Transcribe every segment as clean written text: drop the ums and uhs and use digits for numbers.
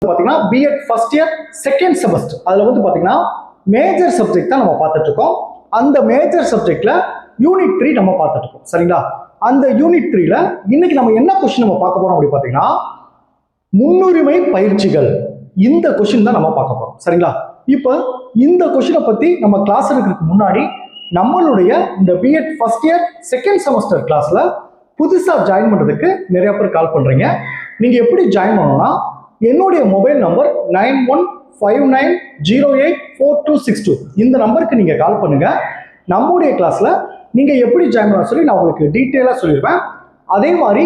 பார்த்தீங்கன்னா BEd first year second semester அதில் வந்து பார்த்தீங்கன்னா மேஜர் சப்ஜெக்ட் தான் நம்ம பார்த்துட்டு இருக்கோம். அந்த மேஜர் சப்ஜெக்ட்ல யூனிட் 3 நம்ம பார்த்துட்டு இருக்கோம். சரிங்களா? அந்த யூனிட் 3ல இன்னைக்கு நம்ம என்ன கொஸ்டின் நம்ம பார்க்க போறோம் அப்படின்னு பார்த்தீங்கன்னா முன்னுரிமை பயிற்சிகள். இந்த கொஸ்டின் தான் நம்ம பார்க்க போறோம். சரிங்களா? இப்போ இந்த கொஸ்டினை பத்தி நம்ம கிளாஸ் எடுக்கிறதுக்கு முன்னாடி நம்மளுடைய இந்த BEd first year second semester கிளாஸ்ல புதுசா ஜாயின் பண்றதுக்கு நிறைய பேர் கால் பண்றீங்க. நீங்க எப்படி ஜாயின் பண்ணணும்னா என்னுடைய மொபைல் நம்பர் 9159084262 இந்த நம்பருக்கு நீங்க கால் பண்ணுங்க. நம்முடைய கிளாஸ்ல நீங்க எப்படி ஜாயின் பண்ண சொல்லி நான் உங்களுக்கு டீட்டெயிலா சொல்லிடுவேன். அதே மாதிரி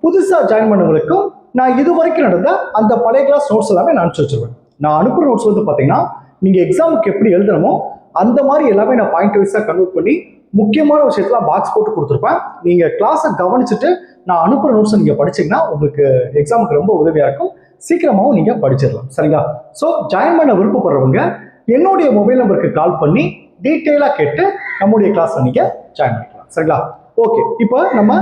புதுசா ஜாயின் பண்ணவங்களுக்கும் நான் இது வரைக்கும் நடந்த அந்த பழைய கிளாஸ் நோட்ஸ் எல்லாமே நான் அனுப்பிச்சு வச்சிருவேன். நான் அனுப்புற நோட்ஸ் வந்து பாத்தீங்கன்னா நீங்க எக்ஸாமுக்கு எப்படி எழுதணுமோ அந்த மாதிரி எல்லாமே நான் பாயிண்ட் வைஸா கன்வெர்ட் பண்ணி முக்கியமான விஷயத்தெல்லாம் பாக்ஸ் போட்டு கொடுத்துருப்பேன். நீங்க கிளாஸை கவனிச்சுட்டு நான் அனுப்புற நோட்ஸை நீங்க படிச்சீங்கன்னா உங்களுக்கு எக்ஸாமுக்கு ரொம்ப உதவியா இருக்கும். சீக்கிரமாகவும் நீங்க படிச்சிடலாம். சரிங்களா? ஸோ ஜாயின் பண்ண விருப்பப்படுறவங்க என்னுடைய மொபைல் நம்பருக்கு கால் பண்ணி டீட்டெயிலா கேட்டு நம்முடைய கிளாஸ்ல நீங்க ஜாயின் பண்ணிக்கலாம். சரிங்களா? ஓகே, இப்போ நம்ம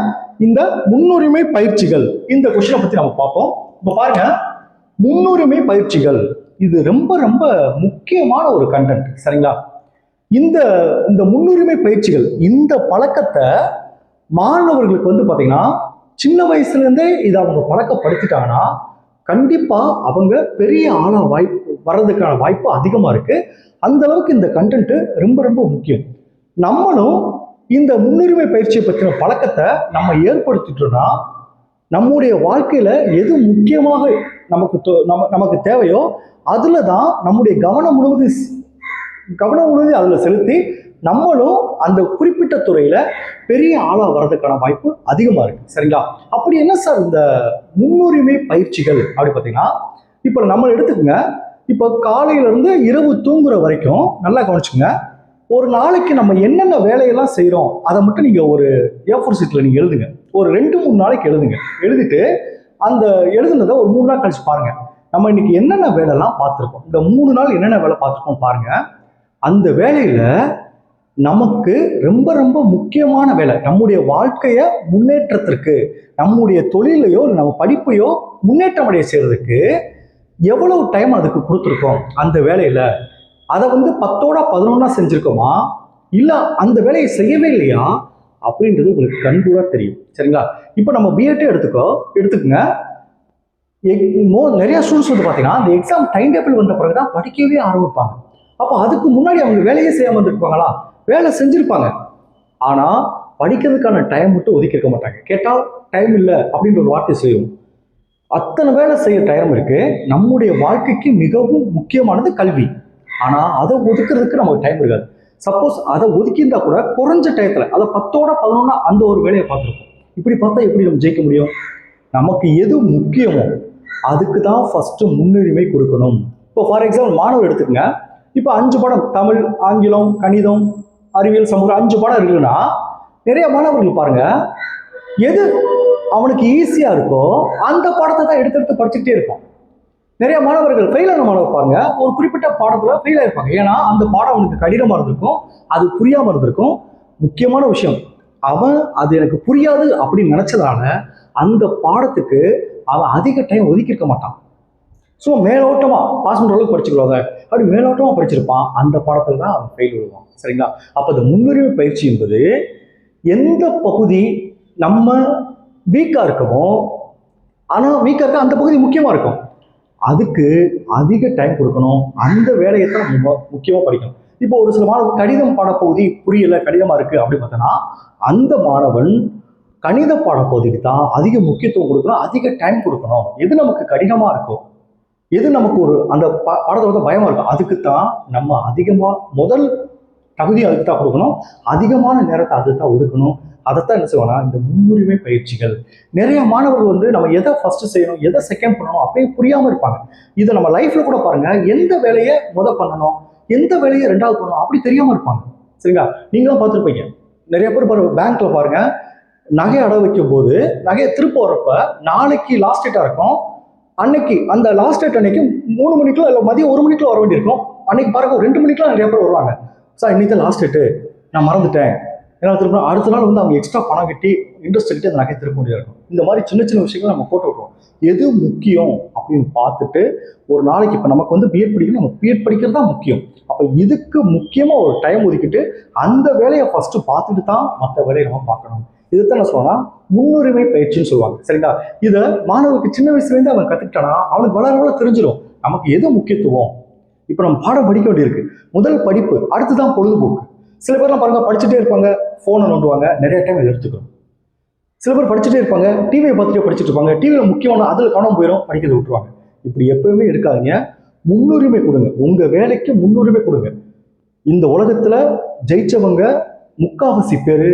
இந்த முன்னுரிமை பயிற்சிகள் இந்த கொஸ்டினை பத்தி நம்ம பார்ப்போம். இப்போ பாருங்க, முன்னுரிமை பயிற்சிகள் இது ரொம்ப ரொம்ப முக்கியமான ஒரு கண்டென்ட். சரிங்களா? இந்த இந்த முன்னுரிமை பயிற்சிகள் இந்த பழக்கத்தை மாணவர்களுக்கு வந்து பாத்தீங்கன்னா சின்ன வயசுல இருந்தே இதை அவங்க பழக்கப்படுத்திட்டாங்கன்னா கண்டிப்பா அவங்க பெரிய ஆளா வர்றதுக்கான வாய்ப்பு அதிகமா இருக்கு. அந்த அளவுக்கு இந்த கண்டென்ட் ரொம்ப ரொம்ப முக்கியம். நம்மளும் இந்த முன்னுரிமை பயிற்சியை பற்றின பழக்கத்தை நம்ம ஏற்படுத்திட்டோம்னா நம்முடைய வாழ்க்கையில எது முக்கியமாக நமக்கு தேவையோ அதுல தான் நம்முடைய கவனம் முழுவதும் அதுல செலுத்தி நம்மளும் அந்த குறிப்பிட்ட துறையில பெரிய ஆளா வர்றதுக்கான வாய்ப்பு அதிகமா இருக்கு. சரிங்களா? அப்படி என்ன சார் இந்த முன்னுரிமை பயிற்சிகள் அப்படி பார்த்தீங்கன்னா இப்ப நம்ம எடுத்துக்கோங்க. இப்ப காலையில இருந்து இரவு தூங்குற வரைக்கும் நல்லா கவனிச்சுங்க. ஒரு நாளைக்கு நம்ம என்னென்ன வேலையெல்லாம் செய்யறோம் அதை மட்டும் நீங்க ஒரு A4 ஷீட்ல நீங்க எழுதுங்க. ஒரு 2-3 நாளைக்கு எழுதுங்க. எழுதிட்டு அந்த எழுதுனதை ஒரு 3 நாள் கழிச்சு பாருங்க. நம்ம இன்னைக்கு என்னென்ன வேலைலாம் பார்த்துருக்கோம், இந்த 3 நாள் என்னென்ன வேலை பார்த்துருக்கோம் பாருங்க. அந்த வேலையில நமக்கு ரொம்ப ரொம்ப முக்கியமான வேலை, நம்முடைய வாழ்க்கைய முன்னேற்றத்திற்கு, நம்முடைய தொழிலையோ நம்ம படிப்பையோ முன்னேற்றம் அடைய செய்யறதுக்கு எவ்வளவு டைம் அதுக்கு கொடுத்துருக்கோம், அந்த வேலையில அதை வந்து 10ஓட 11 செஞ்சிருக்கோமா இல்ல அந்த வேலையை செய்யவே இல்லையா அப்படின்றது உங்களுக்கு கண்கூடா தெரியும். சரிங்களா? இப்போ நம்ம பிஎட்டே எடுத்துக்கோங்க. நிறைய ஸ்டூடெண்ட்ஸ் வந்து பாத்தீங்கன்னா அந்த எக்ஸாம் டைம் டேபிள் வந்த பிறகுதான் படிக்கவே ஆரம்பிப்பாங்க. அப்போ அதுக்கு முன்னாடி அவங்க வேலையே செய்யாம இருந்திருப்பாங்களா? வேலை செஞ்சிருப்பாங்க, ஆனா படிக்கிறதுக்கான டைம் மட்டும் ஒதுக்கி இருக்க மாட்டாங்க. கேட்டா டைம் இல்லை அப்படின்ற ஒரு வார்த்தை செய்யும். அத்தனை வேலை செய்ய டைம் இருக்கு. நம்முடைய வாழ்க்கைக்கு மிகவும் முக்கியமானது கல்வி. ஆனா அதை ஒதுக்குறதுக்கு நமக்கு டைம் இருக்காது. சப்போஸ் அதை ஒதுக்கியிருந்தா கூட குறைஞ்ச டயத்துல அதை 10ஓட 11 அந்த ஒரு வேலையை பார்த்துருக்கோம். இப்படி பார்த்தா எப்படி நம்ம ஜெயிக்க முடியும்? நமக்கு எது முக்கியமோ அதுக்கு தான் ஃபர்ஸ்ட் முன்னுரிமை கொடுக்கணும். இப்போ ஃபார் எக்ஸாம்பிள் மாணவர் எடுத்துக்கங்க. இப்போ 5 பாடம் தமிழ், ஆங்கிலம், கணிதம், அறிவியல், சமூகம் 5 பாடம் இருக்குன்னா நிறைய மாணவர்கள் பாருங்க எது அவனுக்கு ஈஸியா இருக்கோ அந்த பாடத்தை தான் எடுத்து படிச்சுட்டே இருப்பான். நிறைய மாணவர்கள் ஃபெயில் ஆன மாணவர் பாருங்க ஒரு குறிப்பிட்ட பாடத்துல ஃபெயில் ஆயிருப்பாங்க. ஏன்னா அந்த பாடம் அவனுக்கு கடினமா இருந்திருக்கும், அது புரியாம இருந்திருக்கும். முக்கியமான விஷயம், அவன் அது எனக்கு புரியாது அப்படின்னு நினைச்சதால அந்த பாடத்துக்கு அவன் அதிக டைம் ஒதுக்கி இருக்க மாட்டான். ஸோ மேலோட்டமா பாஸ் பண்ற அளவுக்கு படிச்சுக்கிறாங்க அப்படி மேலோட்டமா படிச்சிருப்பான். அந்த பாடத்துல தான் அவன் ஃபெயில் விடுவான். சரிங்களா? அப்ப இந்த முன்னுரிமை பயிற்சி என்பது எந்த பகுதி நம்ம வீக்கா இருக்கமோ, ஆனா வீக்கா இருக்க அந்த பகுதி முக்கியமா இருக்கும், அதுக்கு அதிக டைம் கொடுக்கணும். அந்த வேலையை தான் முக்கியமா படிக்கணும். இப்போ ஒரு சில மாணவர்கள் கணிதம் பாடப்பகுதி புரியல, கடினமா இருக்கு அப்படின்னு பார்த்தோன்னா அந்த மாணவன் கணித பாடப்பகுதிக்கு தான் அதிக முக்கியத்துவம் கொடுக்கணும், அதிக டைம் கொடுக்கணும். எது நமக்கு கடினமா இருக்கும், எது நமக்கு ஒரு அந்த பாடத்தை வந்து பயமா இருக்கும், அதுக்கு தான் நம்ம அதிகமா முதல் தகுதி அதுக்கு தான் கொடுக்கணும், அதிகமான நேரத்தை அதுக்கு தான் ஒதுக்கணும். அதைத்தான் என்ன செய்வோம்னா இந்த முன்னுரிமை பயிற்சிகள். நிறைய மாணவர்கள் வந்து நம்ம எதை ஃபர்ஸ்ட் செய்யணும், எதை செகண்ட் பண்ணணும் அப்படியே புரியாம இருப்பாங்க. இதை நம்ம லைஃப்ல கூட பாருங்க, எந்த வேலையை பண்ணணும், எந்த வேலையை 2வது பண்ணணும் அப்படி தெரியாம இருப்பாங்க. சரிங்களா? நீங்களும் பார்த்துருப்பீங்க. நிறைய பேர் பாருங்க பேங்க்ல பாருங்க நகை அடை வைக்கும் போது நகையை திருப்ப வரப்ப நாளைக்கு லாஸ்ட் டேட்டா இருக்கும். அன்னைக்கு அந்த லாஸ்ட் டேட் அன்னைக்கு 3 மணிக்குள்ள இல்லை மதியம் 1 மணிக்குள்ள வர வேண்டியிருக்கும். அன்னைக்கு பாருங்க 2 மணிக்கெல்லாம் நிறைய பேர் வருவாங்க. சார் இன்னைக்கு லாஸ்ட் டேட்டு நான் மறந்துட்டேன், ஏன்னா திரும்ப அடுத்த நாள் வந்து அவங்க எக்ஸ்ட்ரா பணம் கட்டி இன்ட்ரெஸ்ட் கட்டி அந்த நகையை திரும்ப முடியாது இருக்கும். இந்த மாதிரி சின்ன சின்ன விஷயங்கள் நம்ம போட்டு விட்ருவோம். எது முக்கியம் அப்படின்னு பார்த்துட்டு ஒரு நாளைக்கு இப்போ நமக்கு வந்து பிஎட் படிக்கணும், நம்ம பிஎட் படிக்கிறது தான் முக்கியம். அப்போ இதுக்கு முக்கியமாக ஒரு டைம் ஒதுக்கிட்டு அந்த வேலையை ஃபஸ்ட்டு பார்த்துட்டு தான் மற்ற வேலையை நம்ம பார்க்கணும். இதுதான் நான் சொன்னா முன்னுரிமை பயிற்சின்னு சொல்லுவாங்க. சரிங்களா? இதை மாணவர்களுக்கு சின்ன வயசுலேருந்து அவன் கற்றுக்கிட்டானா அவனுக்கு வளர தெரிஞ்சிடும் நமக்கு எது முக்கியத்துவம். இப்போ நம்ம பாடம் படிக்க வேண்டியிருக்கு. முதல் படிப்பு, அடுத்துதான் பொழுதுபோக்கு. சில பேர்லாம் பாருங்க படிச்சுட்டே இருப்பாங்க, ஃபோனை நோண்டுவாங்க, நிறைய டைம் இதை எடுத்துக்கிறோம். சில பேர் படிச்சுட்டே இருப்பாங்க, டிவியை பார்த்துட்டே படிச்சுட்டு இருப்பாங்க, டிவியில் முக்கியமான அதில் கவனம் போயிடும், படிக்கிறத விட்டுருவாங்க. இப்படி எப்பவுமே இருக்காதீங்க. முன்னுரிமை கொடுங்க, உங்க வேலைக்கு முன்னுரிமை கொடுங்க. இந்த உலகத்துல ஜெயிச்சவங்க முக்காவாசி பேரு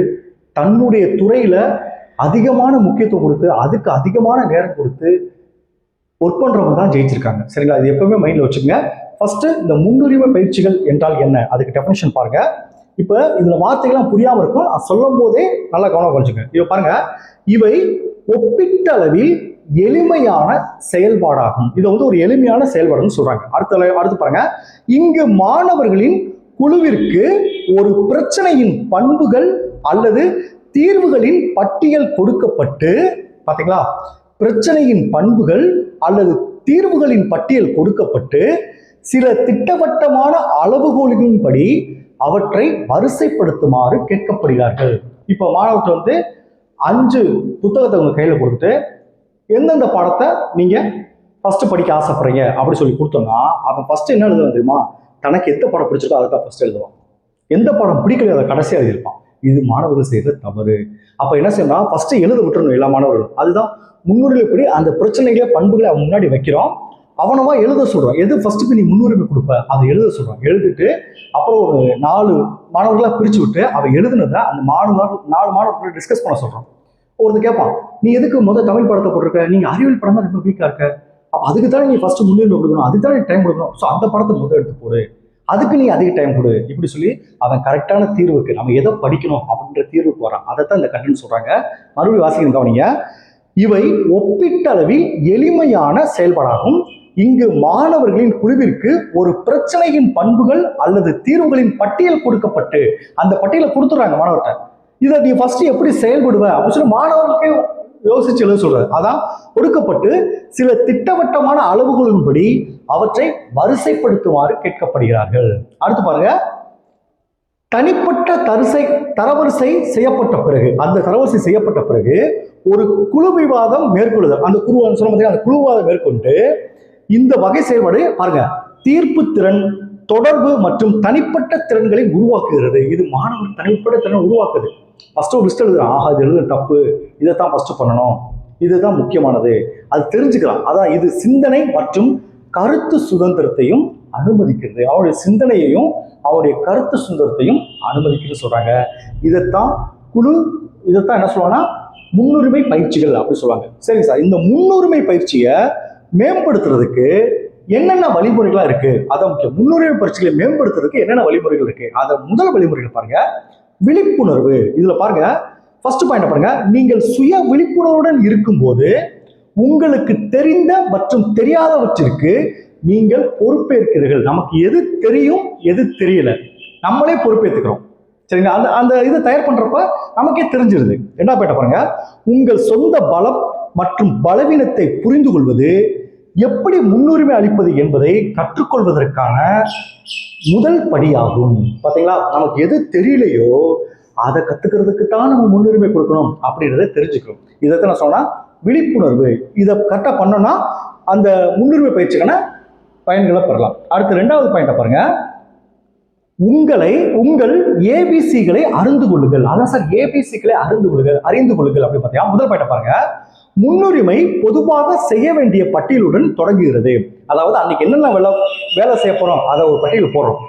தன்னுடைய துறையில அதிகமான முக்கியத்துவம் கொடுத்து அதுக்கு அதிகமான நேரம் கொடுத்து ஒர்க் பண்றவங்க தான் ஜெயிச்சிருக்காங்க. சரிங்களா? இது எப்பவுமே மைண்ட்ல வச்சுக்கோங்க. ஃபர்ஸ்ட் இந்த முன்னுரிமை பயிற்சிகள் என்றால் என்ன, அதுக்கு டெஃபினிஷன் பாருங்க. இப்ப இதுல வார்த்தைகள்லாம் புரியாம இருக்கும், சொல்லும் போதே நல்லா கவனம் வச்சுங்க. இவ பாருங்க, இவை ஒப்பீட்டளவில் எளிமையான செயல்பாடாகும். இதை வந்து ஒரு எளிமையான செயல்பாடுன்னு சொல்றாங்க. அடுத்து பாருங்க, இங்கு மாணவர்களின் குழுவிற்கு ஒரு பிரச்சனையின் பண்புகள் அல்லது தீர்வுகளின் பட்டியல் கொடுக்கப்பட்டு, பாத்தீங்களா, பிரச்சனையின் பண்புகள் அல்லது தீர்வுகளின் பட்டியல் கொடுக்கப்பட்டு சில திட்டவட்டமான அளவுகோல்களின்படி அவற்றை வரிசைப்படுத்துமாறு கேட்கப்படுகிறார்கள். இப்போ மாணவர்கள் வந்து 5 புத்தகத்தை உங்க கையில கொடுத்துட்டு எந்தெந்த பாடத்தை நீங்க ஃபர்ஸ்ட் படிக்க ஆசைப்படுறீங்க அப்படி சொல்லி கொடுத்தோம்னா அவன் ஃபர்ஸ்ட் என்ன எழுதுவான் தெரியுமா? தனக்கு எந்த பாடம் பிடிச்சிருக்கோ அதை தான் ஃபர்ஸ்ட் எழுதுவான். எந்த பாடம் பிடிக்கலையோ அதை கடைசியாக எழுதியிருப்பான். இது மாணவர்கள் செய்யறது தவறு. அப்ப என்ன செய்யணும், ஃபர்ஸ்ட் எழுத விட்டுறணும் எல்லா மாணவர்களும். அதுதான் முன்னுரிமைப்படி அந்த பிரச்சனைகளை பண்புகளை அவன் முன்னாடி வைக்கிறோம். அவனவா எழுத சொல்றான். எது ஃபர்ஸ்ட்டுக்கு நீ முன்னுரிமை கொடுப்ப அதை எழுத சொல்றான். எழுதிட்டு அப்புறம் ஒரு 4 மாணவர்களா பிரிச்சு விட்டு அவன் எழுதுனதை அந்த 4 மாணவர்கள் டிஸ்கஸ் பண்ண சொல்றான். ஒருத்தர் கேட்பான், நீ எதுக்கு முதல் தமிழ் படத்தை போட்டிருக்க, நீங்க அறிவியல் படம் தான் ரொம்ப வீக்கா இருக்க, அப்ப அதுக்கு தானே நீ ஃபர்ஸ்ட் முன்னுரிமை கொடுக்கணும், அதுக்கு தானே டைம் கொடுக்கணும், ஸோ அந்த படத்தை முதல் எடுத்து போடு, அதுக்கு நீ அதிக டைம் கொடு. இப்படி சொல்லி அவன் கரெக்டான தீர்வுக்கு நம்ம எதை படிக்கணும் அப்படின்ற தீர்வுக்கு வரான். அதைத்தான் இந்த கண்டென்ட் சொல்றாங்க. மறுபடியும் வாசிக்கணும், கவனிங்க. இவை ஒப்பீட்டளவில் எளிமையான செயல்பாடாகும். இங்கு மாணவர்களின் குழுவிற்கு ஒரு பிரச்சனையின் பண்புகள் அல்லது தீர்வுகளின் பட்டியல் கொடுக்கப்பட்டு, அந்த பட்டியலை கொடுத்துறாங்க மாணவர்கிட்ட. இதை நீ ஃபர்ஸ்ட் எப்படி செயல்படுவ அப்படின்னு சொல்லி மாணவர்களுக்கே யோசிச்சு எழுத சொல்றாரு. அதான் கொடுக்கப்பட்டு சில திட்டவட்டமான அளவுகளின்படி அவற்றை வரிசைப்படுத்துமாறு கேட்கப்படுகிறார்கள். அடுத்து பாருங்க, தனிப்பட்ட தரவரிசை செய்யப்பட்ட பிறகு, அந்த தரவரிசை செய்யப்பட்ட பிறகு ஒரு குழு விவாதம் மேற்கொள்ளுதல். அந்த குழு சொல்ல அந்த குழு விவாதம் மேற்கொண்டு இந்த வகை செயல்பாடு பாருங்க, தீர்ப்பு திறன், தொடர்பு மற்றும் தனிப்பட்ட திறன்களை உருவாக்குகிறது. இது மாணவர் தனிப்பட்ட திறனை உருவாக்குது. ஃபர்ஸ்ட் ஒரு லிஸ்ட் எழுதுறான், ஆஹா இது எழுதுறது தப்பு, இதைத்தான் ஃபர்ஸ்ட் பண்ணணும், இதுதான் முக்கியமானது, அது தெரிஞ்சுக்கலாம். அதான் இது சிந்தனை மற்றும் கருத்து சுதந்திரத்தையும் அனுமதிக்கிறது. அவருடைய சிந்தனையையும் அவருடைய கருத்து சுதந்திரத்தையும் அனுமதிக்கிறது சொல்றாங்க. இதைத்தான் என்ன சொல்லுவாங்கன்னா முன்னுரிமை பயிற்சிகள் அப்படி சொல்லுவாங்க. சரி சார், இந்த முன்னுரிமை பயிற்சியை மேம்படுத்துறதுக்கு என்னென்ன வழிமுறைகளா இருக்கு, அதான் முக்கியம். முன்னுரிமை பயிற்சிகளை மேம்படுத்துறதுக்கு என்னென்ன வழிமுறைகள் இருக்கு, அதை முதல் வழிமுறைகள் பாருங்க, விழிப்புணர்வு. இதுல பாருங்க, ஃபர்ஸ்ட் பாயிண்ட் பாருங்க, நீங்கள் சுய விழிப்புணர்வுடன் இருக்கும்போது உங்களுக்கு தெரிந்த மற்றும் தெரியாதவற்றிற்கு நீங்கள் பொறுப்பேற்கிறீர்கள். நமக்கு எது தெரியும் எது தெரியல நம்மளே பொறுப்பேற்றுக்கிறோம். சரிங்களா? அந்த இதை தயார் பண்றப்ப நமக்கே தெரிஞ்சிருது. ரெண்டாவது பாயிண்ட் பாருங்க, உங்கள் சொந்த பலம் மற்றும் பலவீனத்தை புரிந்து கொள்வது, எப்படி முன்னுரிமை அளிப்பது என்பதை கற்றுக்கொள்வதற்கான முதல் படியாகும். பாத்தீங்களா? நமக்கு எது தெரியலையோ அதை கத்துக்கிறதுக்கு தான் நம்ம முன்னுரிமை கொடுக்கணும் அப்படின்றத தெரிஞ்சுக்கணும். இதைத்தான் நான் சொன்னா விழிப்புணர்வு. இதை கரெக்டா பண்ணோம்னா அந்த முன்னுரிமை பயிற்சிக்கான பயன்களை பெறலாம். அடுத்து ரெண்டாவது பாயிண்ட பாருங்க, உங்கள் ஏபிசிகளை அறிந்து கொள்ளுங்கள். அதான் சார், ஏபிசிகளை அறிந்து கொள்ளுங்கள் அப்படி பார்த்தீங்கன்னா முதல் பாயிண்ட பாருங்க, முன்னுரிமை பொதுவாக செய்ய வேண்டிய பட்டியலுடன் தொடங்குகிறது. அதாவது அன்னைக்கு என்னென்ன வேலை செய்ய போறோம் அதை ஒரு பட்டியல் போடுறோம்.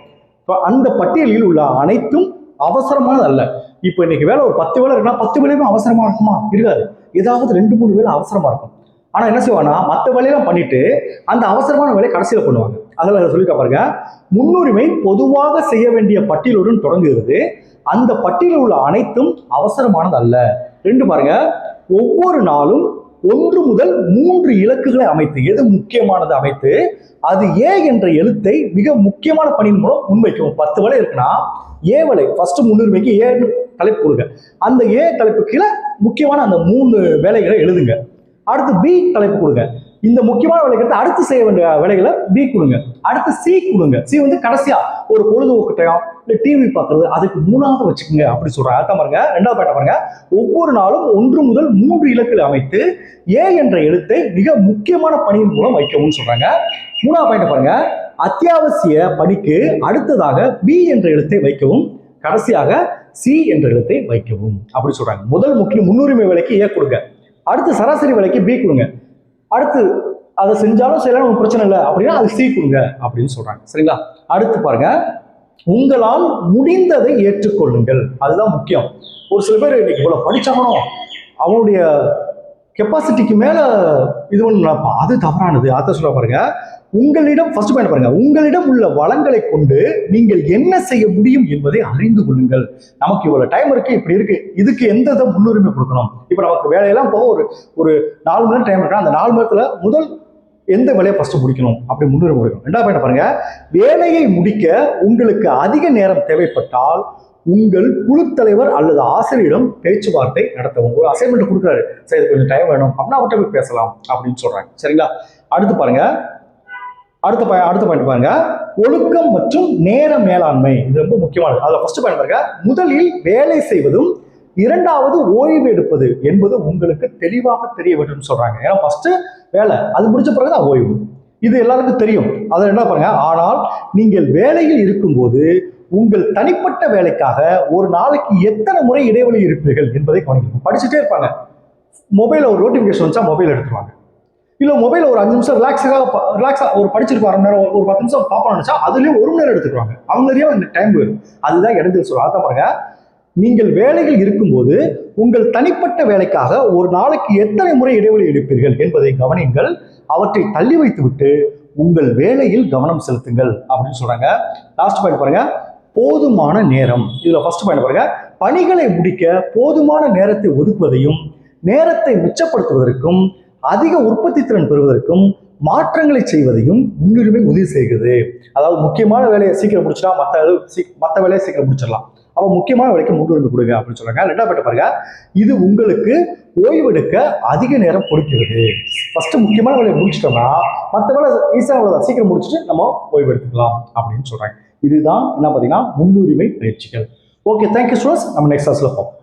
அந்த பட்டியலில் உள்ள அனைத்தும் அவசரமானது அல்ல. இப்போ இன்னைக்கு வேலை ஒரு 10 வேலை இருக்குன்னா 10 வேலையுமே அவசரமா இருக்குமா? இருக்காது. ஏதாவது 2-3 வேலை அவசரமா இருக்கும். ஆனா என்ன செய்வானா, மற்ற வேலையெல்லாம் பண்ணிட்டு அந்த அவசரமான வேலையை கடைசியில பண்ணுவாங்க. அதெல்லாம் சொல்லி பாருங்க, முன்னுரிமை பொதுவாக செய்ய வேண்டிய பட்டியலுடன் தொடங்குகிறது. அந்த பட்டியலில் உள்ள அனைத்தும் அவசரமானது அல்ல. 2 பாருங்க, ஒவ்வொரு நாளும் 1 முதல் 3 இலக்குகளை அமைத்து, எது முக்கியமானது அமைத்து அது ஏ என்ற எழுத்தை மிக முக்கியமான பணியின் மூலம் முன்வைக்கும். 10 வேலை இருக்குன்னா ஏ வேலை ஃபர்ஸ்ட் முன்னுரிமைக்கு ஏ தலைப்பு கொடுங்க. அந்த ஏ தலைப்பு கீழே முக்கியமான அந்த 3 வேலைகளை எழுதுங்க. அடுத்து பி தலைப்பு கொடுங்க. இந்த முக்கியமான வேலைக்கு அடுத்து செய்ய வேண்டிய வேலைகளை பி கொடுங்க. அடுத்து சி கொடுங்க. சி வந்து கடைசியா ஒரு பொழுதுபோக்கு டைம் இல்லை டிவி பார்க்கறது அதுக்கு 3வது வச்சுக்கோங்க அப்படி சொல்றாங்க. அதான் பாருங்க 2வது பாயிண்ட் பாருங்க. ஒவ்வொரு நாளும் 1 முதல் 3 இலக்குகளை அமைத்து ஏ என்ற எழுத்தை மிக முக்கியமான பணியின் மூலம் வைக்கவும் சொல்றாங்க. 3வது பாயிண்ட் பாருங்க. அத்தியாவசிய பணிக்கு அடுத்ததாக பி என்ற எழுத்தை வைக்கவும், கடைசியாக சி என்ற எழுத்தை வைக்கவும் அப்படி சொல்றாங்க. முதல் முன்னுரிமை வேலைக்கு ஏ கொடுங்க. அடுத்து சராசரி வேலைக்கு பி கொடுங்க. அடுத்து அதை செஞ்சாலும் செய்யலாம் பிரச்சனை இல்லை அப்படின்னா அது சி கொடுங்க அப்படின்னு சொல்றாங்க. சரிங்களா? அடுத்து பாருங்க, உங்களால் முடிந்ததை ஏற்றுக்கொள்ளுங்கள். அதுதான் முக்கியம். ஒரு சில பேர் இன்னைக்கு இவ்வளவு படிச்சாகணும், அவனுடைய கெப்பாசிட்டிக்கு மேல இது ஒன்று நினைப்பான். அது தவறானது. அதை சொல்ல பாருங்க. உங்களிடம் ஃபர்ஸ்ட் பாயிண்ட் பாருங்க, உங்களிடம் உள்ள வளங்களை கொண்டு நீங்கள் என்ன செய்ய முடியும் என்பதை அறிந்து கொள்ளுங்கள். நமக்கு இவ்வளவு டைம் இருக்கு, இப்படி இருக்கு, இதுக்கு எந்த முன்னுரிமை கொடுக்கணும். இப்ப நமக்கு வேலையெல்லாம் போக ஒரு 4 மணி நேரம் டைம் இருக்கு. அந்த 4 மணி நேரத்துல முதல் எந்த வேலையை ஃபர்ஸ்ட் முடிக்கணும் அப்படி முன்னுரிமை கொடுக்கணும். 2வது பாயிண்ட் பாருங்க, வேலையை முடிக்க உங்களுக்கு அதிக நேரம் தேவைப்பட்டால் உங்கள் குழு தலைவர் அல்லது ஆசிரியரிடம் பேச்சுவார்த்தை நடத்தவும். ஒரு அசைன்மெண்ட் கொடுக்குறாரு, சரி கொஞ்சம் டைம் வேணும் அப்படின்னா அவர்கிட்ட போய் பேசலாம் அப்படின்னு சொல்றாங்க. சரிங்களா? அடுத்து பாருங்க, அடுத்த பாயிண்ட் பாருங்க, ஒழுக்கம் மற்றும் நேர மேலாண்மை. இது ரொம்ப முக்கியமானது. அதுல ஃபர்ஸ்ட் பாயிண்ட் பாருங்க, முதலில் வேலை செய்வதும் 2வது ஓய்வு எடுப்பது என்பது உங்களுக்கு தெளிவாக தெரிய வேண்டும் சொல்றாங்க. ஏன்னா ஃபர்ஸ்ட் வேலை, அது முடிச்ச பிறகுதான் ஓய்வு. இது எல்லாருக்கும் தெரியும். அதை என்ன பாருங்க, ஆனால் நீங்கள் வேலையில் இருக்கும்போது உங்கள் தனிப்பட்ட வேலைக்காக ஒரு நாளைக்கு எத்தனை முறை இடைவெளி இருப்பீர்கள் என்பதை கவனிக்கணும். படிச்சுட்டே இருப்பாங்க, மொபைல ஒரு நோட்டிபிகேஷன் வந்துச்சா மொபைல் எடுத்துருவாங்க. இல்ல மொபைல் ஒரு 5 நிமிஷம் ரிலாக்ஸா ஒரு படிச்சிருக்க 1/2 மணி நேரம் ஒரு 10 நிமிஷம் பாப்பா நினைச்சா அதுலயும் 1 மணி நேரம் எடுத்துக்குவாங்க. அவங்களே இந்த டைம் வரும். அதுதான் இடைஞ்சல் சொல்லுவாங்க. அதான் பாருங்க, நீங்கள் வேலையில் இருக்கும்போது உங்கள் தனிப்பட்ட வேலைக்காக ஒரு நாளைக்கு எத்தனை முறை இடைவெளி எடுப்பீர்கள் என்பதை கவனியுங்கள். அவற்றை தள்ளி வைத்து விட்டு உங்கள் வேலையில் கவனம் செலுத்துங்கள் அப்படின்னு சொல்றாங்க. லாஸ்ட் பாயிண்ட் பாருங்க, போதுமான நேரம். இதுல ஃபர்ஸ்ட் பாயிண்ட் பாருங்க, பணிகளை முடிக்க போதுமான நேரத்தை ஒதுக்குவதையும் நேரத்தை மிச்சப்படுத்துவதற்கும் அதிக உற்பத்தி திறன் பெறுவதற்கும் மாற்றங்களை செய்வதையும் முன்னுரிமை உறுதி செய்கிறது. அதாவது முக்கியமான வேலையை சீக்கிரம் முடிச்சுட்டா மற்ற வேலையை சீக்கிரம் முடிச்சிடலாம். அப்போ முக்கியமான வேலைக்கு முன்னுரிமை கொடுங்க அப்படின்னு சொல்றாங்க. 2வது பாயிண்ட் பாருங்க, இது உங்களுக்கு ஓய்வெடுக்க அதிக நேரம் கொடுக்கிறது. ஃபர்ஸ்ட் முக்கியமான வேலையை முடிச்சிட்டோம்னா மற்ற வேலை ஈஸியான வேலை சீக்கிரம் முடிச்சுட்டு நம்ம ஓய்வு எடுத்துக்கலாம் அப்படின்னு சொல்றாங்க. இதுதான் என்ன பார்த்தீங்கன்னா முன்னுரிமை பயிற்சிகள். Okay, thank you students. நம்ம நெக்ஸ்ட் கிளாஸ்ல பார்ப்போம்.